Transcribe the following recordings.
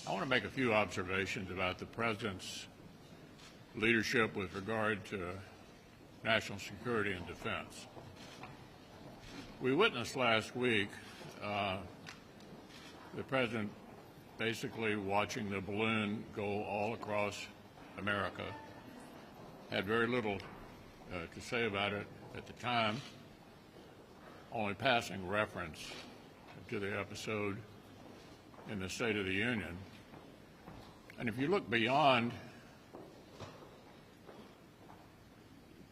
I want to make a few observations about the President's leadership with regard to national security and defense. We witnessed last week the President basically watching the balloon go all across America. Had very little to say about it at the time, only passing reference to the episode in the State of the Union. And if you look beyond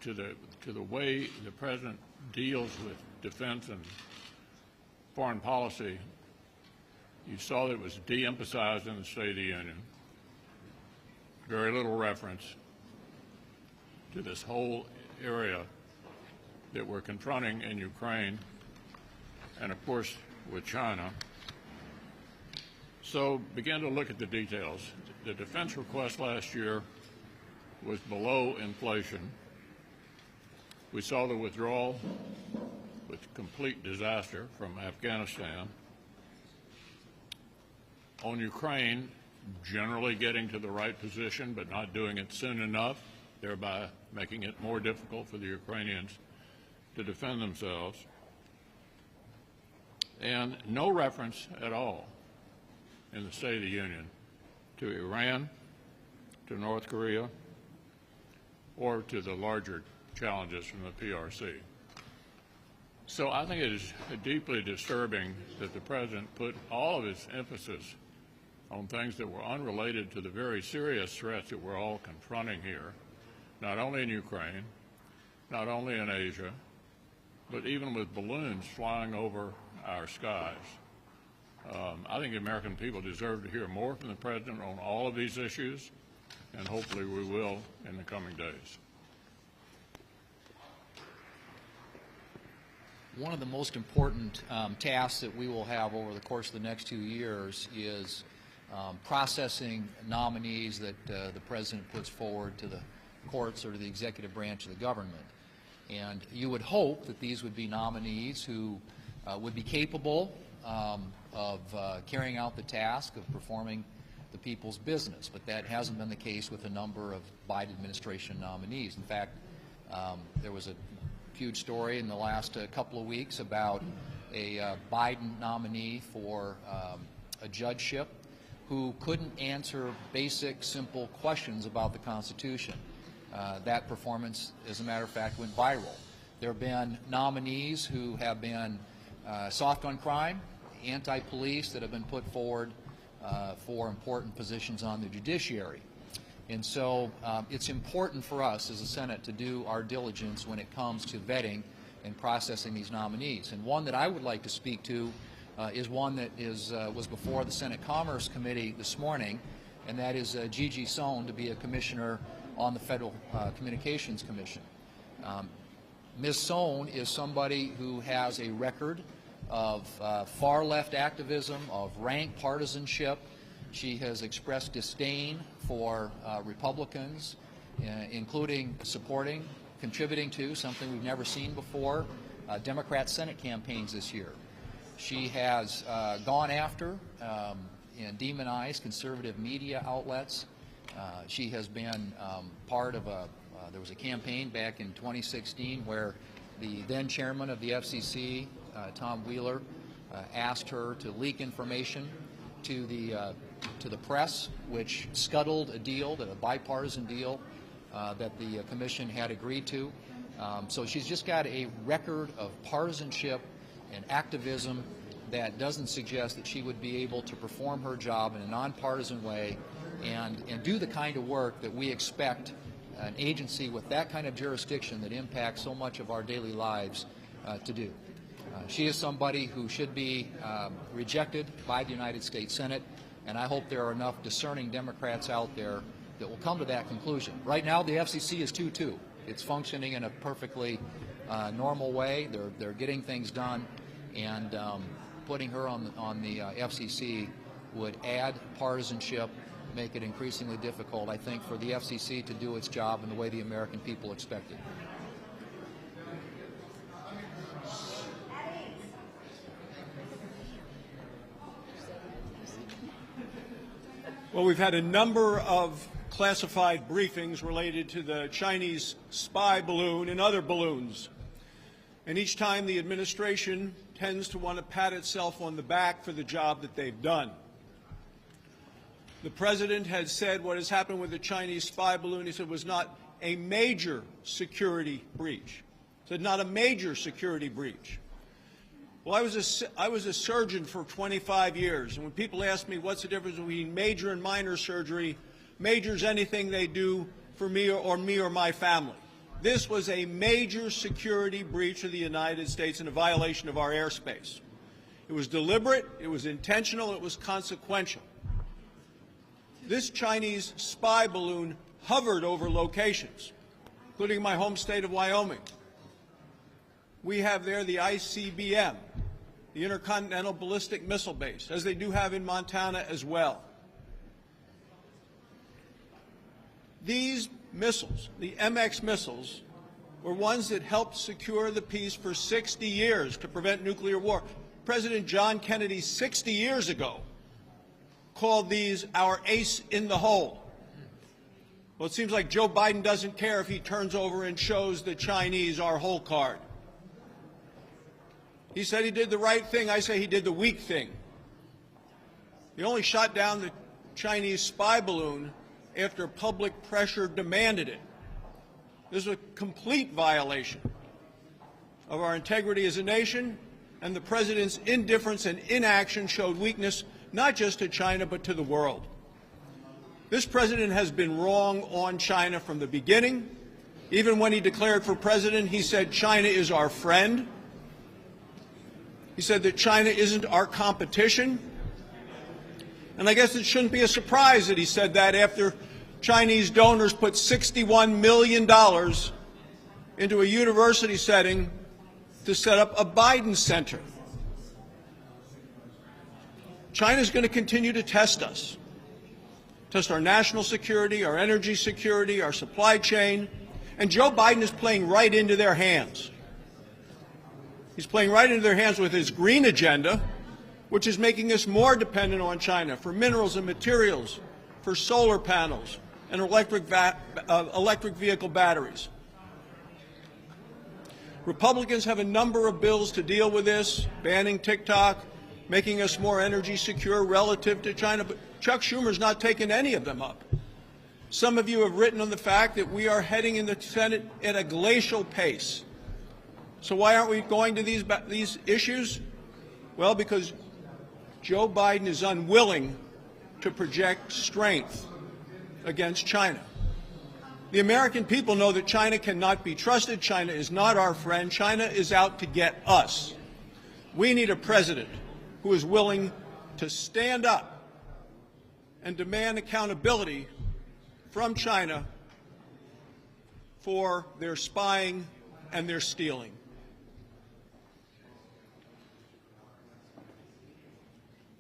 to the way the President deals with defense and foreign policy, you saw that it was de-emphasized in the State of the Union. Very little reference to this whole area that we're confronting in Ukraine and, of course, with China. So begin to look at the details. The defense request last year was below inflation. We saw the withdrawal with complete disaster from Afghanistan. On Ukraine, generally getting to the right position but not doing it soon enough, thereby making it more difficult for the Ukrainians to defend themselves. And no reference at all in the State of the Union to Iran, to North Korea, or to the larger challenges from the PRC. So I think it is deeply disturbing that the President put all of his emphasis on things that were unrelated to the very serious threats that we're all confronting here, not only in Ukraine, not only in Asia, but even with balloons flying over our skies. I think the American people deserve to hear more from the President on all of these issues, and hopefully we will in the coming days. One of the most important tasks that we will have over the course of the next 2 years is processing nominees that the President puts forward to the courts or to the executive branch of the government. And you would hope that these would be nominees who would be capable of carrying out the task of performing the people's business, but that hasn't been the case with a number of Biden administration nominees. In fact, there was a huge story in the last couple of weeks about a Biden nominee for a judgeship who couldn't answer basic, simple questions about the Constitution. That performance, as a matter of fact, went viral. There have been nominees who have been soft on crime, anti-police, that have been put forward for important positions on the judiciary. And so it's important for us as a Senate to do our diligence when it comes to vetting and processing these nominees. And one that I would like to speak to is one that was before the Senate Commerce Committee this morning, and that is Gigi Sohn to be a commissioner on the Federal Communications Commission. Ms. Sohn is somebody who has a record of far-left activism, of rank partisanship. She has expressed disdain for Republicans, including supporting, contributing to, something we've never seen before, Democrat Senate campaigns this year. She has gone after and demonized conservative media outlets. She has been part of there was a campaign back in 2016 where the then chairman of the FCC, Tom Wheeler, asked her to leak information to the press, which scuttled a deal, a bipartisan deal that the commission had agreed to. So she's just got a record of partisanship and activism that doesn't suggest that she would be able to perform her job in a nonpartisan way and do the kind of work that we expect an agency with that kind of jurisdiction that impacts so much of our daily lives to do. She is somebody who should be rejected by the United States Senate, and I hope there are enough discerning Democrats out there that will come to that conclusion. Right now, the FCC is 2-2. It's functioning in a perfectly normal way. They're getting things done, and putting her on the FCC would add partisanship, make it increasingly difficult, I think, for the FCC to do its job in the way the American people expect it. Well, we've had a number of classified briefings related to the Chinese spy balloon and other balloons. And each time the administration tends to want to pat itself on the back for the job that they've done. The President has said what has happened with the Chinese spy balloon, he said, was not a major security breach. He said not a major security breach. Well, I was a surgeon for 25 years, and when people ask me what's the difference between major and minor surgery, major is anything they do for me or my family. This was a major security breach of the United States and a violation of our airspace. It was deliberate, it was intentional, it was consequential. This Chinese spy balloon hovered over locations, including my home state of Wyoming. We have there the ICBM, the Intercontinental Ballistic Missile Base, as they do have in Montana as well. These missiles, the MX missiles, were ones that helped secure the peace for 60 years to prevent nuclear war. President John Kennedy, 60 years ago, called these our ace in the hole. Well, it seems like Joe Biden doesn't care if he turns over and shows the Chinese our hole card. He said he did the right thing. I say he did the weak thing. He only shot down the Chinese spy balloon after public pressure demanded it. This is a complete violation of our integrity as a nation, and the President's indifference and inaction showed weakness not just to China but to the world. This President has been wrong on China from the beginning. Even when he declared for President, he said China is our friend. He said that China isn't our competition. And I guess it shouldn't be a surprise that he said that after Chinese donors put $61 million into a university setting to set up a Biden Center. China is going to continue to test us, test our national security, our energy security, our supply chain, and Joe Biden is playing right into their hands. He's playing right into their hands with his green agenda, which is making us more dependent on China for minerals and materials, for solar panels and electric vehicle batteries. Republicans have a number of bills to deal with this, banning TikTok, making us more energy secure relative to China, but Chuck Schumer's not taken any of them up. Some of you have written on the fact that we are heading in the Senate at a glacial pace. So why aren't we going to these issues? Well, because Joe Biden is unwilling to project strength against China. The American people know that China cannot be trusted. China is not our friend. China is out to get us. We need a president who is willing to stand up and demand accountability from China for their spying and their stealing.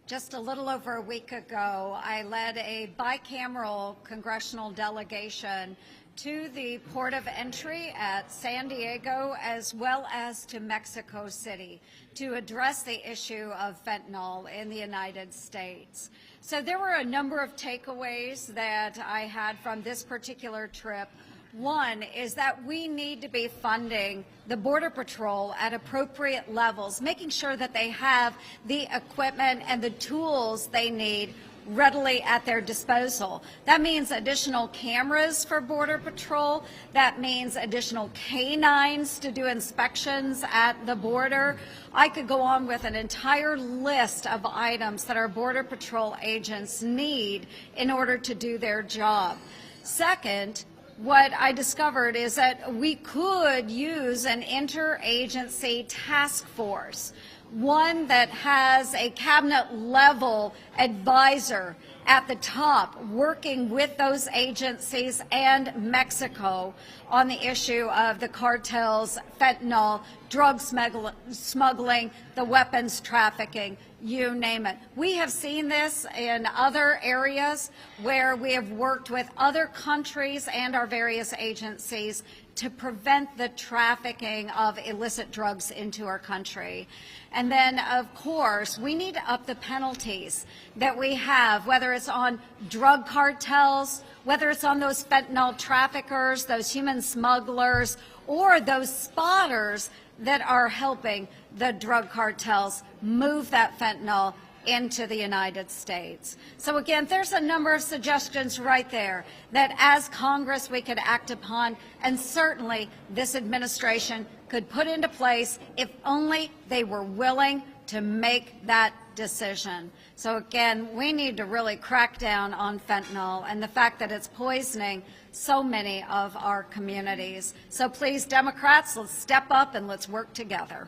Just a little over a week ago, I led a bicameral congressional delegation to the port of entry at San Diego as well as to Mexico City to address the issue of fentanyl in the United States. So there were a number of takeaways that I had from this particular trip. One is that we need to be funding the Border Patrol at appropriate levels, making sure that they have the equipment and the tools they need readily at their disposal. That means additional cameras for Border Patrol. That means additional canines to do inspections at the border. I could go on with an entire list of items that our Border Patrol agents need in order to do their job. Second, what I discovered is that we could use an interagency task force, one that has a cabinet-level advisor at the top working with those agencies and Mexico on the issue of the cartels, fentanyl, drug smuggling, the weapons trafficking, you name it. We have seen this in other areas where we have worked with other countries and our various agencies to prevent the trafficking of illicit drugs into our country. And then, of course, we need to up the penalties that we have, whether it's on drug cartels, whether it's on those fentanyl traffickers, those human smugglers, or those spotters that are helping the drug cartels move that fentanyl into the United States. So again, there's a number of suggestions right there that as Congress we could act upon, and certainly this administration could put into place if only they were willing to make that decision. So again, we need to really crack down on fentanyl and the fact that it's poisoning so many of our communities. So please, Democrats, let's step up and let's work together.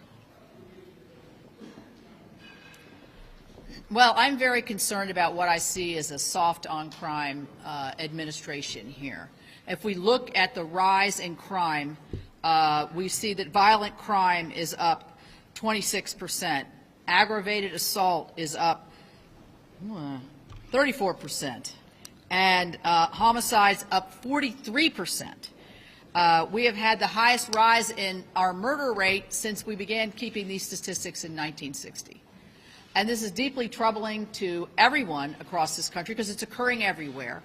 Well, I'm very concerned about what I see as a soft on crime administration here. If we look at the rise in crime, we see that violent crime is up 26%. Aggravated assault is up 34%. And homicides up 43%. We have had the highest rise in our murder rate since we began keeping these statistics in 1960. And this is deeply troubling to everyone across this country because it's occurring everywhere.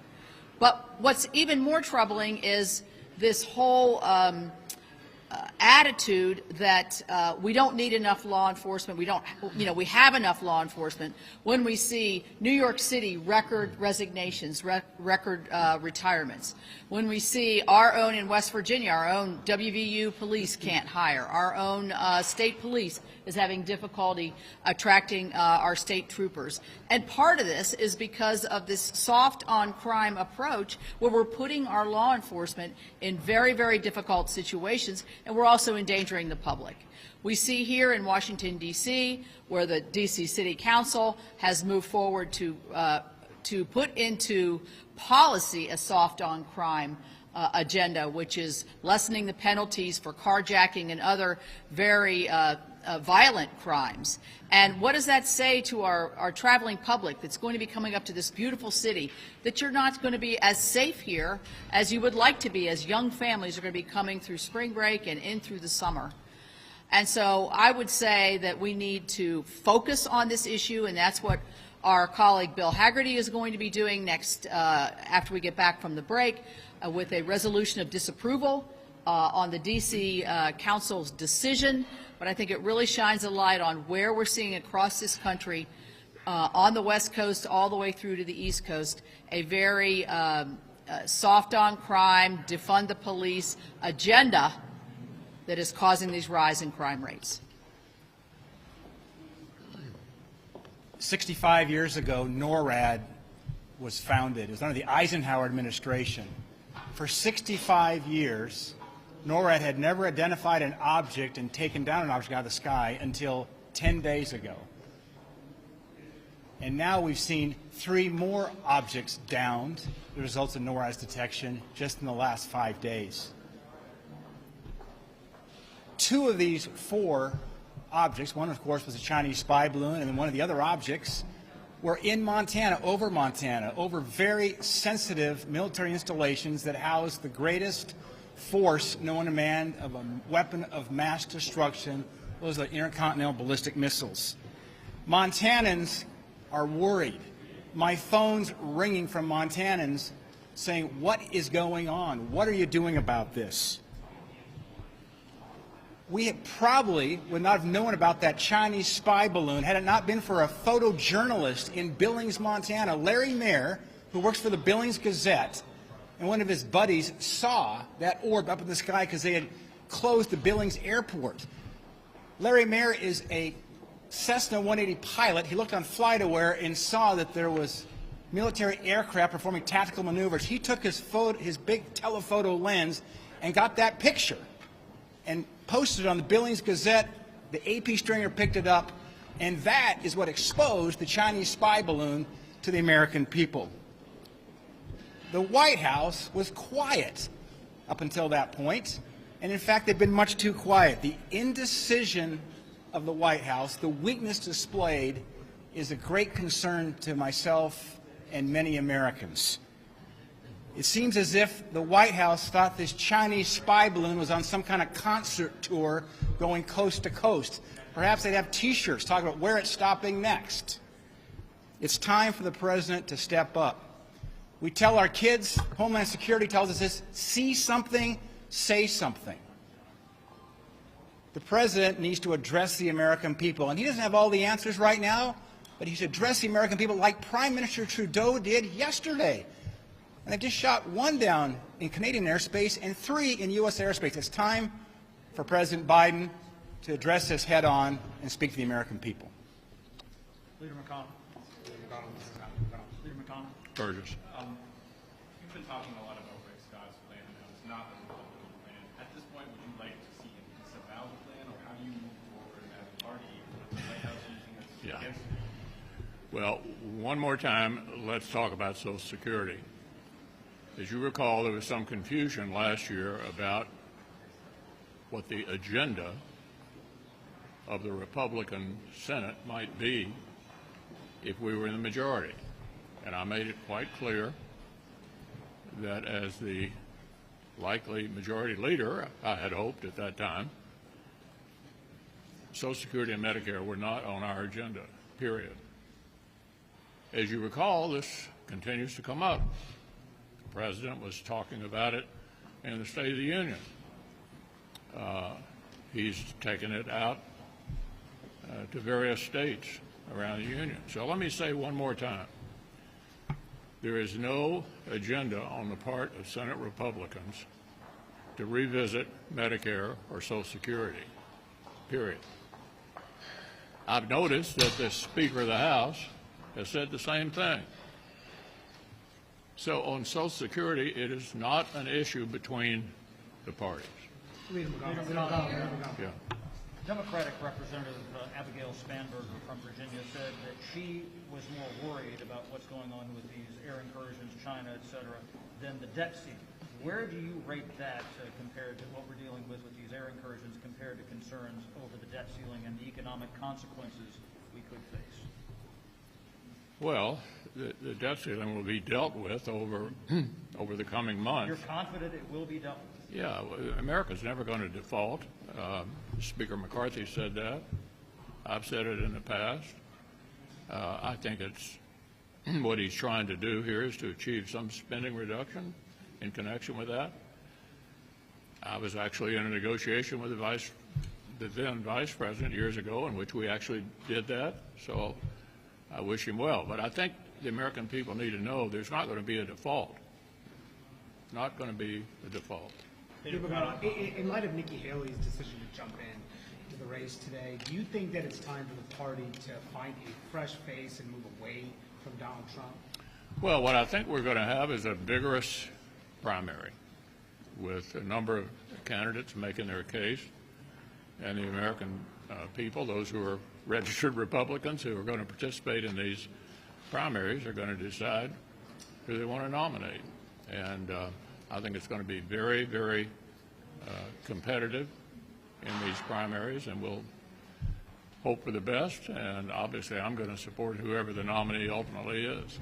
But what's even more troubling is this whole attitude that we don't need enough law enforcement. We don't, we have enough law enforcement. When we see New York City record resignations, record retirements. When we see our own in West Virginia, our own WVU police can't hire. Our own state police is having difficulty attracting our state troopers. And part of this is because of this soft on crime approach where we're putting our law enforcement in very, very difficult situations, and we're also endangering the public. We see here in Washington, D.C., where the D.C. City Council has moved forward to put into policy a soft on crime agenda, which is lessening the penalties for carjacking and other very violent crimes. And what does that say to our traveling public that's going to be coming up to this beautiful city, that you're not going to be as safe here as you would like to be, as young families are going to be coming through spring break and in through the summer? And so I would say that we need to focus on this issue, and that's what our colleague Bill Hagerty is going to be doing next after we get back from the break with a resolution of disapproval on the D.C. Council's decision. But I think it really shines a light on where we're seeing across this country, on the West Coast all the way through to the East Coast, a very soft on crime, defund the police agenda that is causing these rise in crime rates. 65 years ago, NORAD was founded. It was under the Eisenhower administration. For 65 years, NORAD had never identified an object and taken down an object out of the sky until 10 days ago. And now we've seen 3 more objects downed, the results of NORAD's detection, just in the last 5 days. 2 of these 4 objects, one of course was a Chinese spy balloon, and then one of the other objects were in Montana, over very sensitive military installations that house the greatest force known to man of a weapon of mass destruction. Those are intercontinental ballistic missiles. Montanans are worried. My phone's ringing from Montanans saying, what is going on? What are you doing about this? We probably would not have known about that Chinese spy balloon had it not been for a photojournalist in Billings, Montana, Larry Mayer, who works for the Billings Gazette, and one of his buddies saw that orb up in the sky because they had closed the Billings airport. Larry Mayer is a Cessna 180 pilot. He looked on FlightAware and saw that there was military aircraft performing tactical maneuvers. He took his big telephoto lens and got that picture and posted it on the Billings Gazette. The AP stringer picked it up, and that is what exposed the Chinese spy balloon to the American people. The White House was quiet up until that point, and in fact they've been much too quiet. The indecision of the White House, the weakness displayed, is a great concern to myself and many Americans. It seems as if the White House thought this Chinese spy balloon was on some kind of concert tour going coast to coast. Perhaps they'd have T-shirts talking about where it's stopping next. It's time for the president to step up. We tell our kids, Homeland Security tells us this, see something, say something. The president needs to address the American people, and he doesn't have all the answers right now, but he should address the American people like Prime Minister Trudeau did yesterday. And they've just shot 1 down in Canadian airspace and 3 in U.S. airspace. It's time for President Biden to address this head on and speak to the American people. Leader McConnell. Leader McConnell. Burgess. You've been talking a lot about Rick Scott's plan, and it's not the Republican plan. At this point, would you like to see him disavow the plan, or how do you move forward as a party with the White House using this against it? Well, one more time, let's talk about Social Security. As you recall, there was some confusion last year about what the agenda of the Republican Senate might be if we were in the majority. And I made it quite clear that as the likely majority leader, I had hoped at that time, Social Security and Medicare were not on our agenda, period. As you recall, this continues to come up. The president was talking about it in the State of the Union. He's taken it out to various states around the union. So let me say one more time. There is no agenda on the part of Senate Republicans to revisit Medicare or Social Security, period. I've noticed that the Speaker of the House has said the same thing. So on Social Security, it is not an issue between the parties. Leader McConnell. Yeah. Democratic Representative Abigail Spanberger from Virginia said that she was more worried about what's going on with these air incursions, China, et cetera, than the debt ceiling. Where do you rate that compared to what we're dealing with these air incursions compared to concerns over the debt ceiling and the economic consequences we could face? Well, the debt ceiling will be dealt with over the coming months. You're confident it will be dealt with? Yeah, America's never going to default. Speaker McCarthy said that. I've said it in the past. I think it's what he's trying to do here is to achieve some spending reduction in connection with that. I was actually in a negotiation with the then vice president years ago in which we actually did that. So I wish him well. But I think the American people need to know there's not going to be a default. Not going to be a default. In light of Nikki Haley's decision to jump in to the race today, do you think that it's time for the party to find a fresh face and move away from Donald Trump? Well, what I think we're going to have is a vigorous primary with a number of candidates making their case, and the American people, those who are registered Republicans who are going to participate in these primaries, are going to decide who they want to nominate. And I think it's going to be very, very competitive in these primaries, and we'll hope for the best. And obviously, I'm going to support whoever the nominee ultimately is.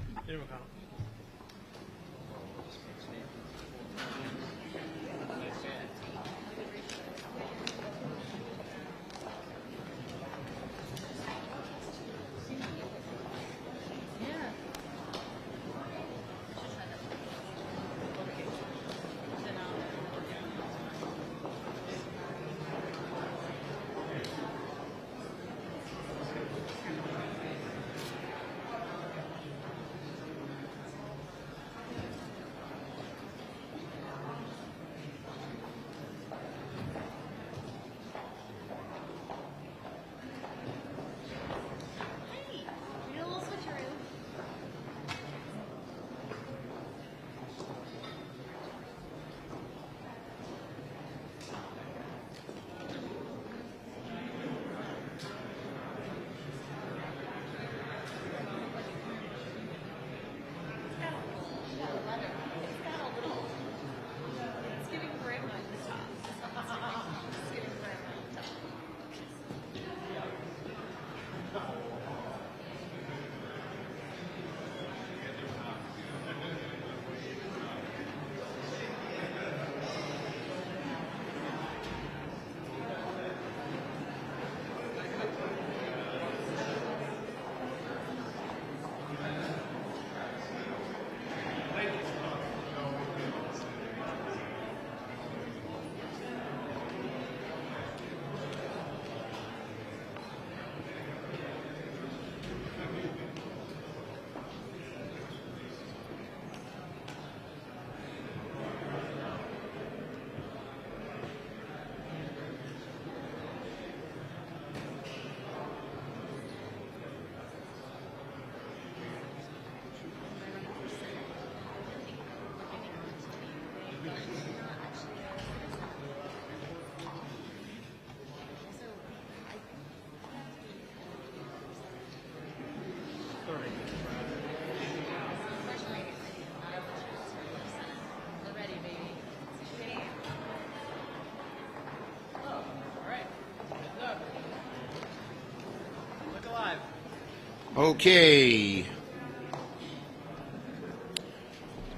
Okay.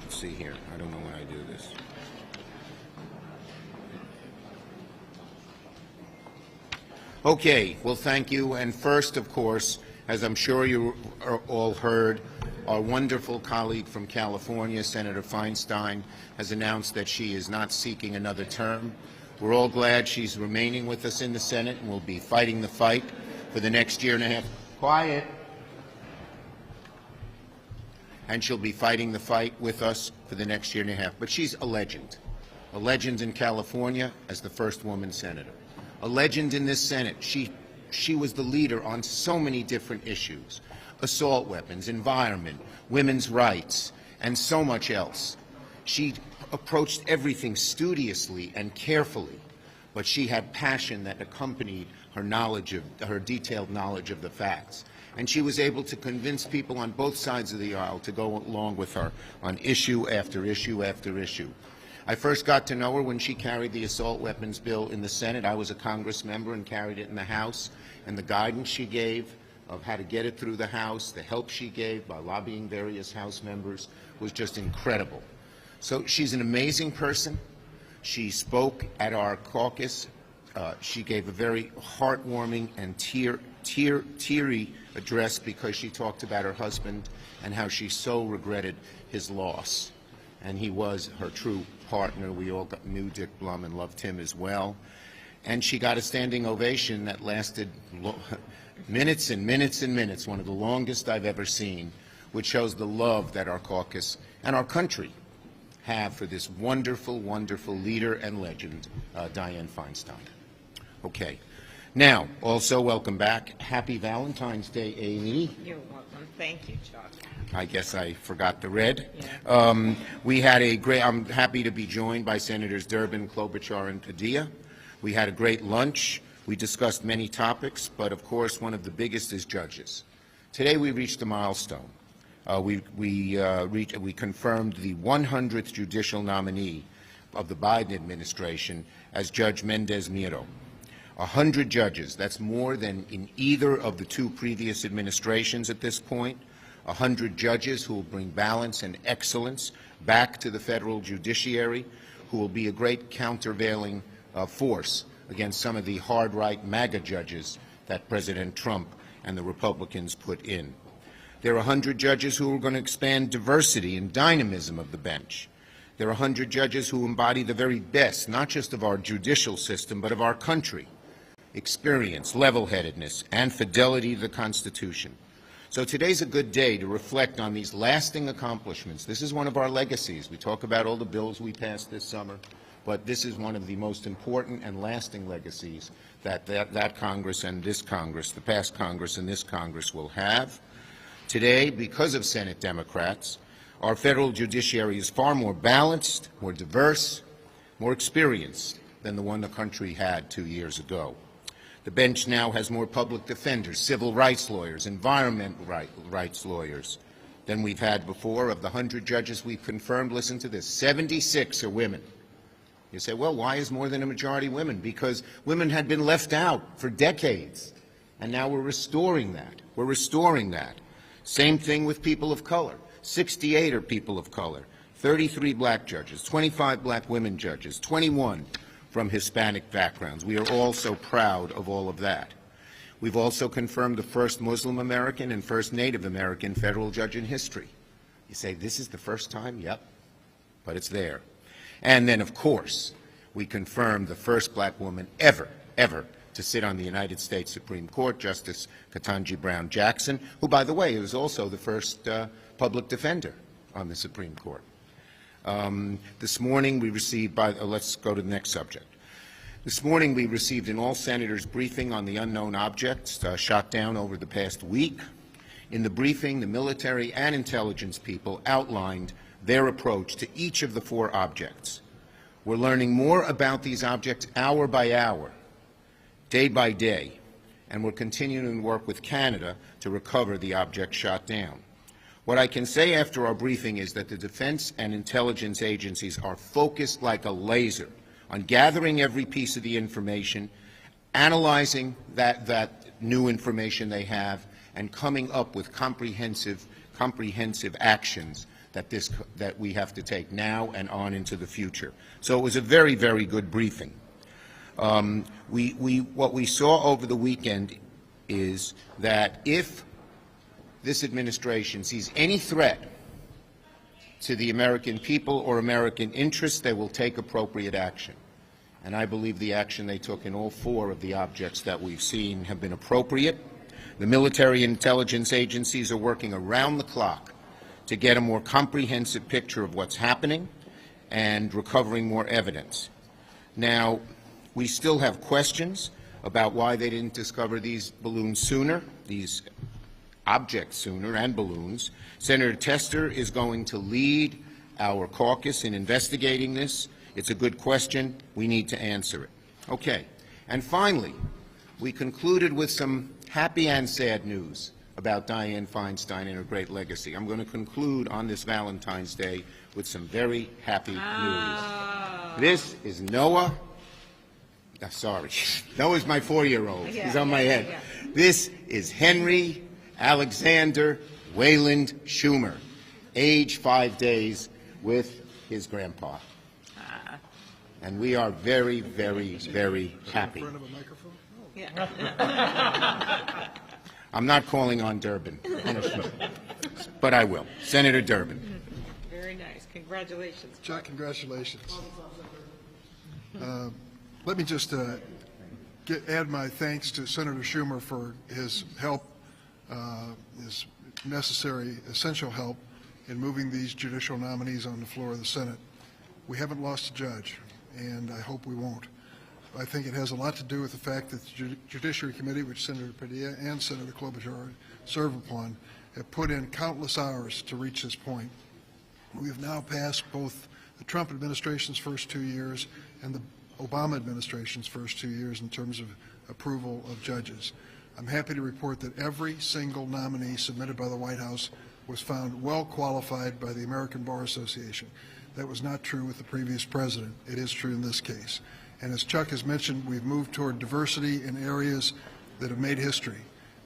Let's see here. I don't know when I do this. Okay. Well, thank you. And first, of course, as I'm sure you all heard, our wonderful colleague from California, Senator Feinstein, has announced that she is not seeking another term. We're all glad she's remaining with us in the Senate and will be fighting the fight for the next year and a half. Quiet. And she'll be fighting the fight with us for the next year and a half. But she's a legend in California as the first woman senator, a legend in this Senate. She was the leader on so many different issues: assault weapons, environment, women's rights, and so much else. She approached everything studiously and carefully, but she had passion that accompanied her detailed knowledge of the facts. And she was able to convince people on both sides of the aisle to go along with her on issue after issue after issue. I first got to know her when she carried the assault weapons bill in the Senate. I was a Congress member and carried it in the House, and the guidance she gave of how to get it through the House, the help she gave by lobbying various House members, was just incredible. So she's an amazing person. She spoke at our caucus. She gave a very heartwarming and teary address because she talked about her husband and how she so regretted his loss. And he was her true partner. We all knew Dick Blum and loved him as well. And she got a standing ovation that lasted minutes and minutes and minutes, one of the longest I've ever seen, which shows the love that our caucus and our country have for this wonderful, wonderful leader and legend, Dianne Feinstein. Okay. Now, also welcome back. Happy Valentine's Day, Amy. You're welcome. Thank you, Chuck. I guess I forgot the red. Yeah. We had a great, I'm happy to be joined by Senators Durbin, Klobuchar, and Padilla. We had a great lunch. We discussed many topics, but of course one of the biggest is judges. Today we reached a milestone. We confirmed the 100th judicial nominee of the Biden administration as Judge Mendez Miro. 100 judges, that's more than in either of the two previous administrations at this point. 100 judges who will bring balance and excellence back to the federal judiciary, who will be a great countervailing force against some of the hard-right MAGA judges that President Trump and the Republicans put in. There are 100 judges who are going to expand diversity and dynamism of the bench. There are 100 judges who embody the very best, not just of our judicial system, but of our country: experience, level-headedness, and fidelity to the Constitution. So today's a good day to reflect on these lasting accomplishments. This is one of our legacies. We talk about all the bills we passed this summer, but this is one of the most important and lasting legacies that Congress and this Congress, the past Congress and this Congress, will have. Today, because of Senate Democrats, our federal judiciary is far more balanced, more diverse, more experienced than the one the country had 2 years ago. The bench now has more public defenders, civil rights lawyers, environmental rights lawyers than we've had before. Of the 100 judges we've confirmed, listen to this, 76 are women. You say, well, why is more than a majority women? Because women had been left out for decades, and now we're restoring that. We're restoring that. Same thing with people of color. 68 are people of color, 33 black judges, 25 black women judges, 21 from Hispanic backgrounds. We are all so proud of all of that. We've also confirmed the first Muslim American and first Native American federal judge in history. You say, this is the first time? Yep, but it's there. And then, of course, we confirmed the first black woman ever to sit on the United States Supreme Court, Justice Ketanji Brown Jackson, who, by the way, was also the first public defender on the Supreme Court. This morning we received, let's go to the next subject. This morning we received an all-senators briefing on the unknown objects shot down over the past week. In the briefing, the military and intelligence people outlined their approach to each of the 4 objects. We're learning more about these objects hour by hour, day by day, and we're continuing to work with Canada to recover the objects shot down. What I can say after our briefing is that the defense and intelligence agencies are focused like a laser on gathering every piece of the information, analyzing that new information they have, and coming up with comprehensive actions that we have to take now and on into the future. So it was a very, very good briefing. What we saw over the weekend is that if this administration sees any threat to the American people or American interests, they will take appropriate action. And I believe the action they took in all 4 of the objects that we've seen have been appropriate. The military intelligence agencies are working around the clock to get a more comprehensive picture of what's happening and recovering more evidence. Now, we still have questions about why they didn't discover these balloons sooner, these objects sooner, and balloons. Senator Tester is going to lead our caucus in investigating this. It's a good question. We need to answer it. Okay. And finally, we concluded with some happy and sad news about Dianne Feinstein and her great legacy. I'm going to conclude on this Valentine's Day with some very happy news. This is Noah. Sorry. Noah's my 4-year-old. He's on my head. This is Henry Alexander Wayland Schumer, age 5 days, with his grandpa. And we are very, very, very happy. I'm not calling on Durbin, but I will. Senator Durbin. Very nice. Congratulations. Chuck, congratulations. Let me just add my thanks to Senator Schumer for his help, his necessary, essential help in moving these judicial nominees on the floor of the Senate. We haven't lost a judge, and I hope we won't. I think it has a lot to do with the fact that the Judiciary Committee, which Senator Padilla and Senator Klobuchar serve upon, have put in countless hours to reach this point. We have now passed both the Trump administration's first 2 years and the Obama administration's first 2 years in terms of approval of judges. I'm happy to report that every single nominee submitted by the White House was found well qualified by the American Bar Association. That was not true with the previous president. It is true in this case. And as Chuck has mentioned, we've moved toward diversity in areas that have made history.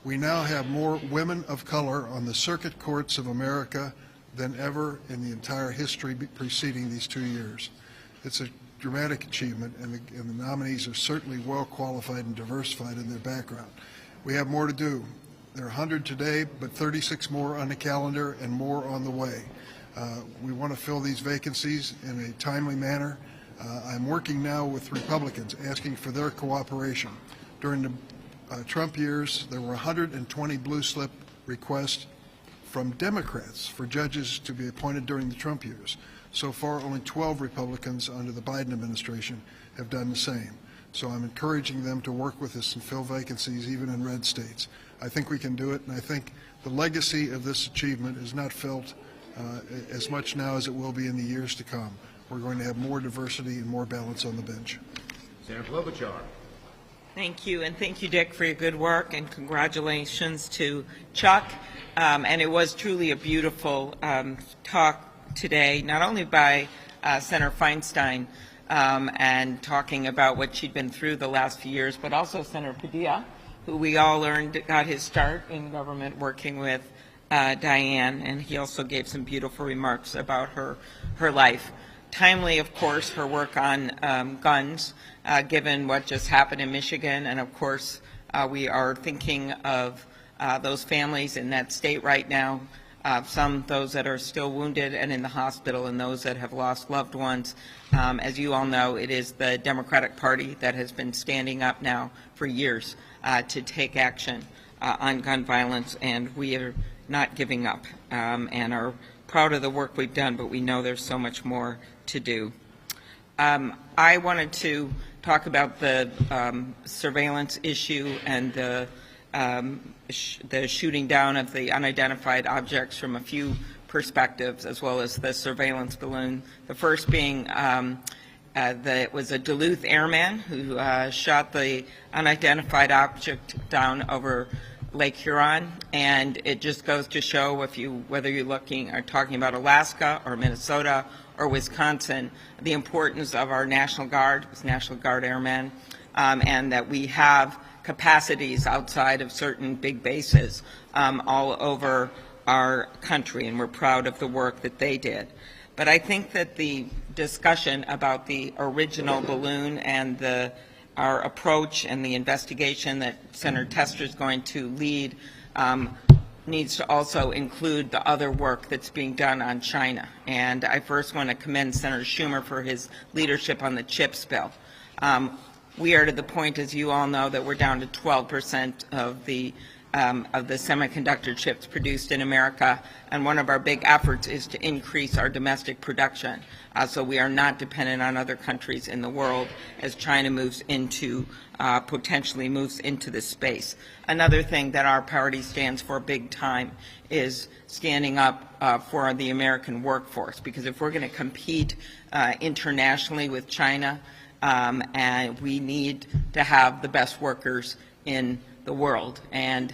We now have more women of color on the circuit courts of America than ever in the entire history preceding these 2 years. It's a dramatic achievement, and the nominees are certainly well qualified and diversified in their background. We have more to do. There are 100 today, but 36 more on the calendar and more on the way. We want to fill these vacancies in a timely manner. I'm working now with Republicans, asking for their cooperation. During the Trump years, there were 120 blue slip requests from Democrats for judges to be appointed during the Trump years. So far, only 12 Republicans under the Biden administration have done the same. So I'm encouraging them to work with us and fill vacancies even in red states. I think we can do it, and I think the legacy of this achievement is not felt as much now as it will be in the years to come. We're going to have more diversity and more balance on the bench. Senator Klobuchar. Thank you, and thank you, Dick, for your good work, and congratulations to Chuck. And it was truly a beautiful talk today, not only by Senator Feinstein and talking about what she'd been through the last few years, but also Senator Padilla, who we all learned got his start in government working with Dianne, and he also gave some beautiful remarks about her life. Timely, of course, her work on guns, given what just happened in Michigan, and of course we are thinking of those families in that state right now, those that are still wounded and in the hospital, and those that have lost loved ones. As you all know, it is the Democratic Party that has been standing up now for years to take action on gun violence, and we are not giving up and are proud of the work we've done, but we know there's so much more to do. I wanted to talk about the surveillance issue and the shooting down of the unidentified objects from a few perspectives, as well as the surveillance balloon. The first being that it was a Duluth airman who shot the unidentified object down over Lake Huron, and it just goes to show whether you're looking or talking about Alaska or Minnesota or Wisconsin, the importance of our National Guard, National Guard airmen, and that we have capacities outside of certain big bases all over our country, and we're proud of the work that they did. But I think that the discussion about the original balloon and our approach and the investigation that Senator Tester is going to lead needs to also include the other work that's being done on China. And I first want to commend Senator Schumer for his leadership on the CHIPS bill. We are to the point, as you all know, that we're down to 12% of the semiconductor chips produced in America, and one of our big efforts is to increase our domestic production, so we are not dependent on other countries in the world as China moves into, potentially moves into this space. Another thing that our party stands for big time is standing up for the American workforce, because if we're going to compete internationally with China, and we need to have the best workers in the world, and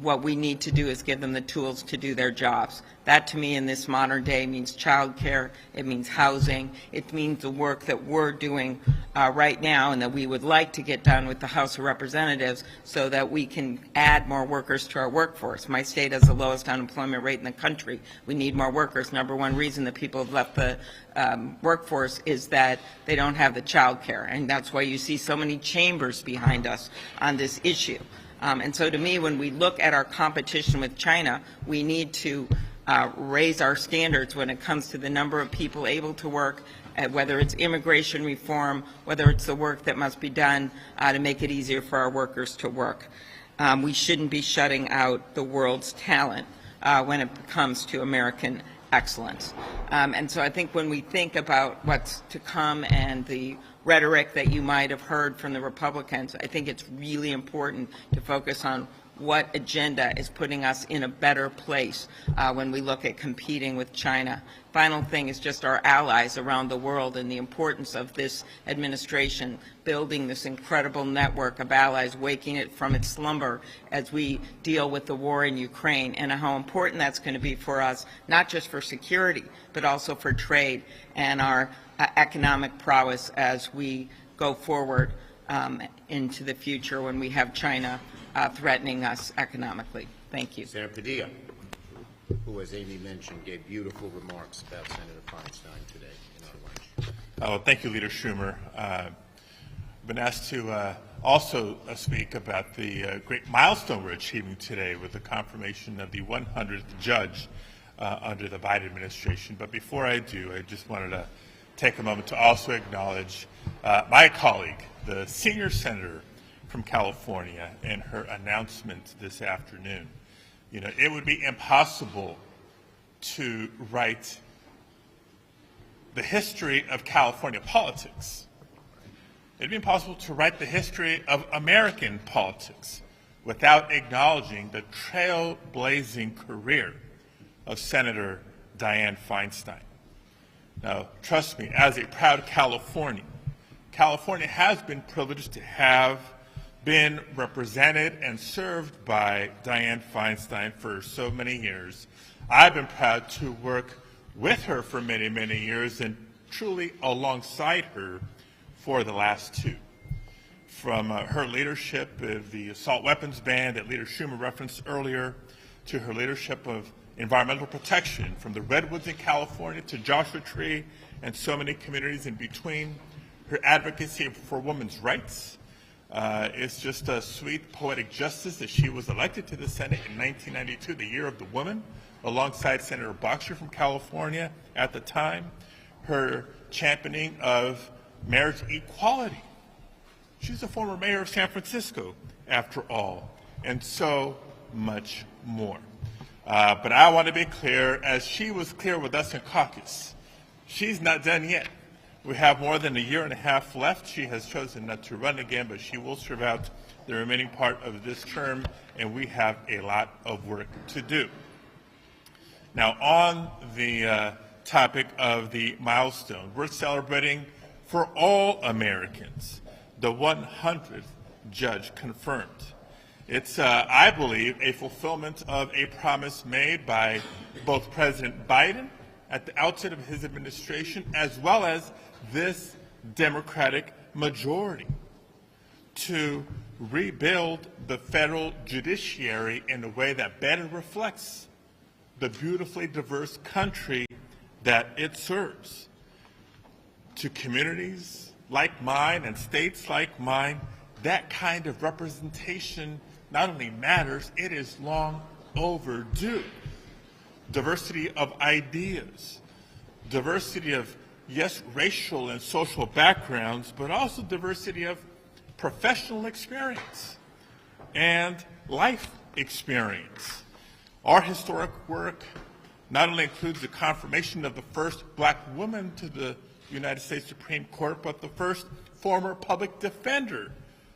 what we need to do is give them the tools to do their jobs. That, to me, in this modern day means childcare, it means housing, it means the work that we're doing right now and that we would like to get done with the House of Representatives so that we can add more workers to our workforce. My state has the lowest unemployment rate in the country. We need more workers. Number one reason that people have left the workforce is that they don't have the childcare, and that's why you see so many chambers behind us on this issue. And so to me, when we look at our competition with China, we need to raise our standards when it comes to the number of people able to work, whether it's immigration reform, whether it's the work that must be done to make it easier for our workers to work. We shouldn't be shutting out the world's talent when it comes to American excellence. And so I think when we think about what's to come and the rhetoric that you might have heard from the Republicans, I think it's really important to focus on what agenda is putting us in a better place when we look at competing with China. Final thing is just our allies around the world and the importance of this administration building this incredible network of allies, waking it from its slumber as we deal with the war in Ukraine, and how important that's going to be for us, not just for security, but also for trade and our economic prowess as we go forward into the future when we have China threatening us economically. Thank you. Senator Padilla, who, as Amy mentioned, gave beautiful remarks about Senator Feinstein today in our lunch. Thank you, Leader Schumer. I've been asked to also speak about the great milestone we're achieving today with the confirmation of the 100th judge under the Biden administration. But before I do, I just wanted to take a moment to also acknowledge my colleague, the senior senator from California, and her announcement this afternoon. You know, it would be impossible to write the history of California politics. It'd be impossible to write the history of American politics without acknowledging the trailblazing career of Senator Dianne Feinstein. Now, trust me, as a proud Californian, California has been privileged to have been represented and served by Dianne Feinstein for so many years. I've been proud to work with her for many, many years and truly alongside her for the last two. From her leadership of the assault weapons ban that Leader Schumer referenced earlier, to her leadership of environmental protection, from the redwoods in California to Joshua Tree and so many communities in between, her advocacy for women's rights. It's just a sweet poetic justice that she was elected to the Senate in 1992, the year of the woman, alongside Senator Boxer from California at the time. Her championing of marriage equality. She's a former mayor of San Francisco, after all, and so much more. But I want to be clear, as she was clear with us in caucus, she's not done yet. We have more than a year and a half left. She has chosen not to run again, but she will serve out the remaining part of this term, and we have a lot of work to do. Now, on the topic of the milestone, we're celebrating for all Americans the 100th judge confirmed. It's, I believe, a fulfillment of a promise made by both President Biden at the outset of his administration, as well as this Democratic majority, to rebuild the federal judiciary in a way that better reflects the beautifully diverse country that it serves. To communities like mine and states like mine, that kind of representation not only matters, it is long overdue. Diversity of ideas, diversity of, yes, racial and social backgrounds, but also diversity of professional experience and life experience. Our historic work not only includes the confirmation of the first black woman to the United States Supreme Court, but the first former public defender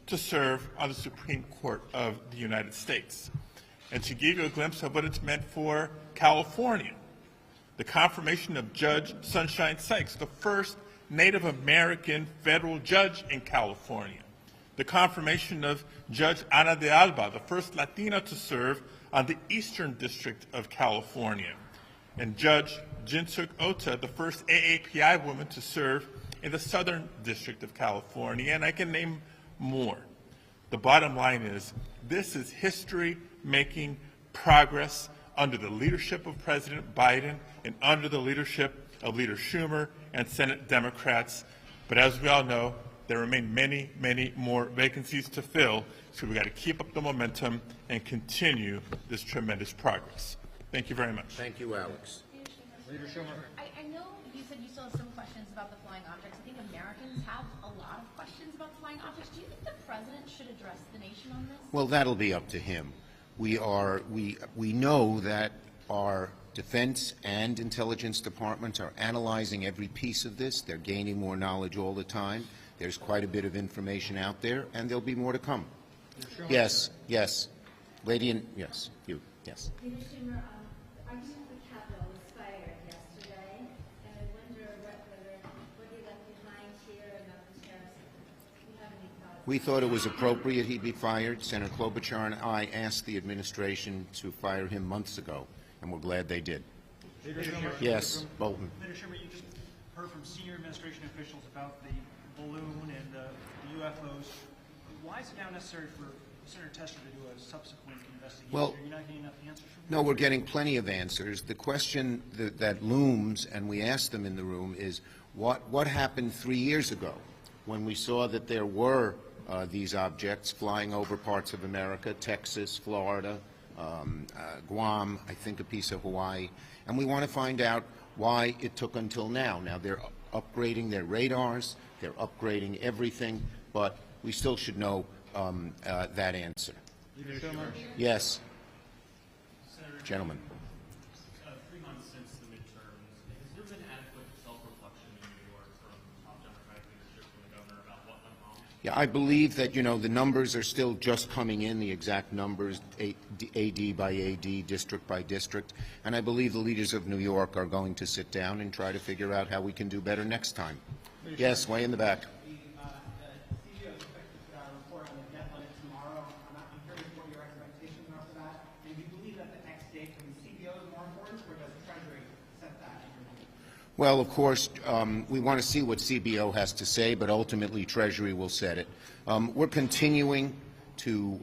to serve on the Supreme Court of the United States. And to give you a glimpse of what it's meant for California, the confirmation of Judge Sunshine Sykes, the first Native American federal judge in California, the confirmation of Judge Ana de Alba, the first Latina to serve on the Eastern District of California, and Judge Jinsuk Ota, the first AAPI woman to serve in the Southern District of California, and I can name more. The bottom line is, this is history making progress under the leadership of President Biden and under the leadership of Leader Schumer and Senate Democrats. But as we all know, there remain many, many more vacancies to fill, so we've got to keep up the momentum and continue this tremendous progress. Thank you very much. Thank you, Alex. Leader Schumer. I know you said you still have some questions about the flying objects. I think Americans have a lot of questions about the flying objects. Do you think the president should address the nation on this? Well, that'll be up to him. We know that our defense and intelligence departments are analyzing every piece of this. They're gaining more knowledge all the time. There's quite a bit of information out there, and there'll be more to come. Yes, yes. Lady in, yes, you, yes. Leader Schumer, the argument for Capitol was fired yesterday, and I wonder what he left behind here about the terrorists. Do you have any thoughts? We thought it was appropriate he'd be fired. Senator Klobuchar and I asked the administration to fire him months ago, and we're glad they did. Leader Schumer. Yes, Bolton. Leader Schumer, you just heard from senior administration officials about the balloon and the UFOs. Why is it now necessary for Senator Tester to do a subsequent investigation? Well, Are you not getting enough answers from no, we're getting plenty of answers. The question that looms, and we asked them in the room, is what happened 3 years ago when we saw that there were these objects flying over parts of America, Texas, Florida, Guam, I think a piece of Hawaii, and we want to find out why it took until now. Now, they're upgrading their radars, they're upgrading everything, but we still should know that answer. Yes. Gentlemen. 3 months since the midterms, has there been adequate self-reflection in New York from top Democratic leadership from the governor about what went wrong? Yeah, I believe that, the numbers are still just coming in, the exact numbers, AD by AD, district by district, and I believe the leaders of New York are going to sit down and try to figure out how we can do better next time. Yes, way in the back. Well, of course, we want to see what CBO has to say, but ultimately Treasury will set it. We're continuing to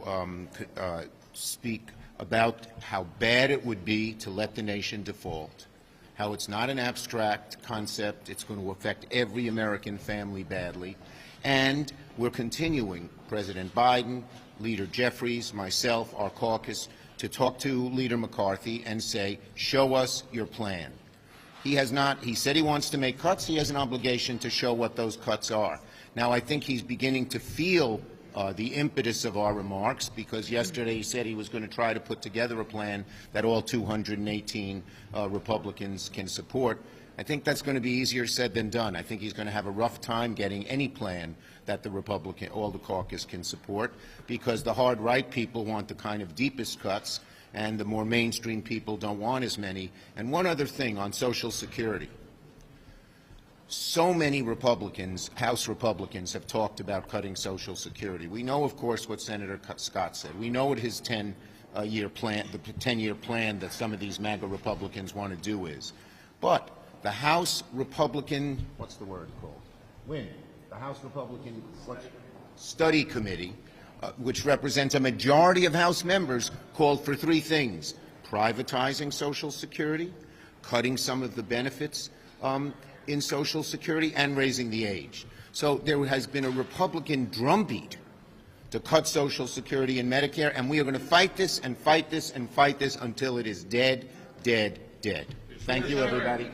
speak about how bad it would be to let the nation default, how it's not an abstract concept, it's going to affect every American family badly, and we're continuing, President Biden, Leader Jeffries, myself, our caucus, to talk to Leader McCarthy and say, show us your plan. He has not. He said he wants to make cuts. He has an obligation to show what those cuts are. Now, I think he's beginning to feel the impetus of our remarks, because yesterday he said he was going to try to put together a plan that all 218 Republicans can support. I think that's going to be easier said than done. I think he's going to have a rough time getting any plan that all the caucus can support, because the hard right people want the kind of deepest cuts, and the more mainstream people don't want as many. And one other thing on Social Security. So many Republicans, House Republicans, have talked about cutting Social Security. We know, of course, what Senator Scott said. We know what his 10-year plan, the 10-year plan that some of these MAGA Republicans want to do is. But the House Republican, what's the word called? The House Republican Study Committee which represents a majority of House members, called for three things: privatizing Social Security, cutting some of the benefits in Social Security, and raising the age. So there has been a Republican drumbeat to cut Social Security and Medicare, and we are going to fight this and fight this and fight this until it is dead, dead, dead. Thank you, everybody.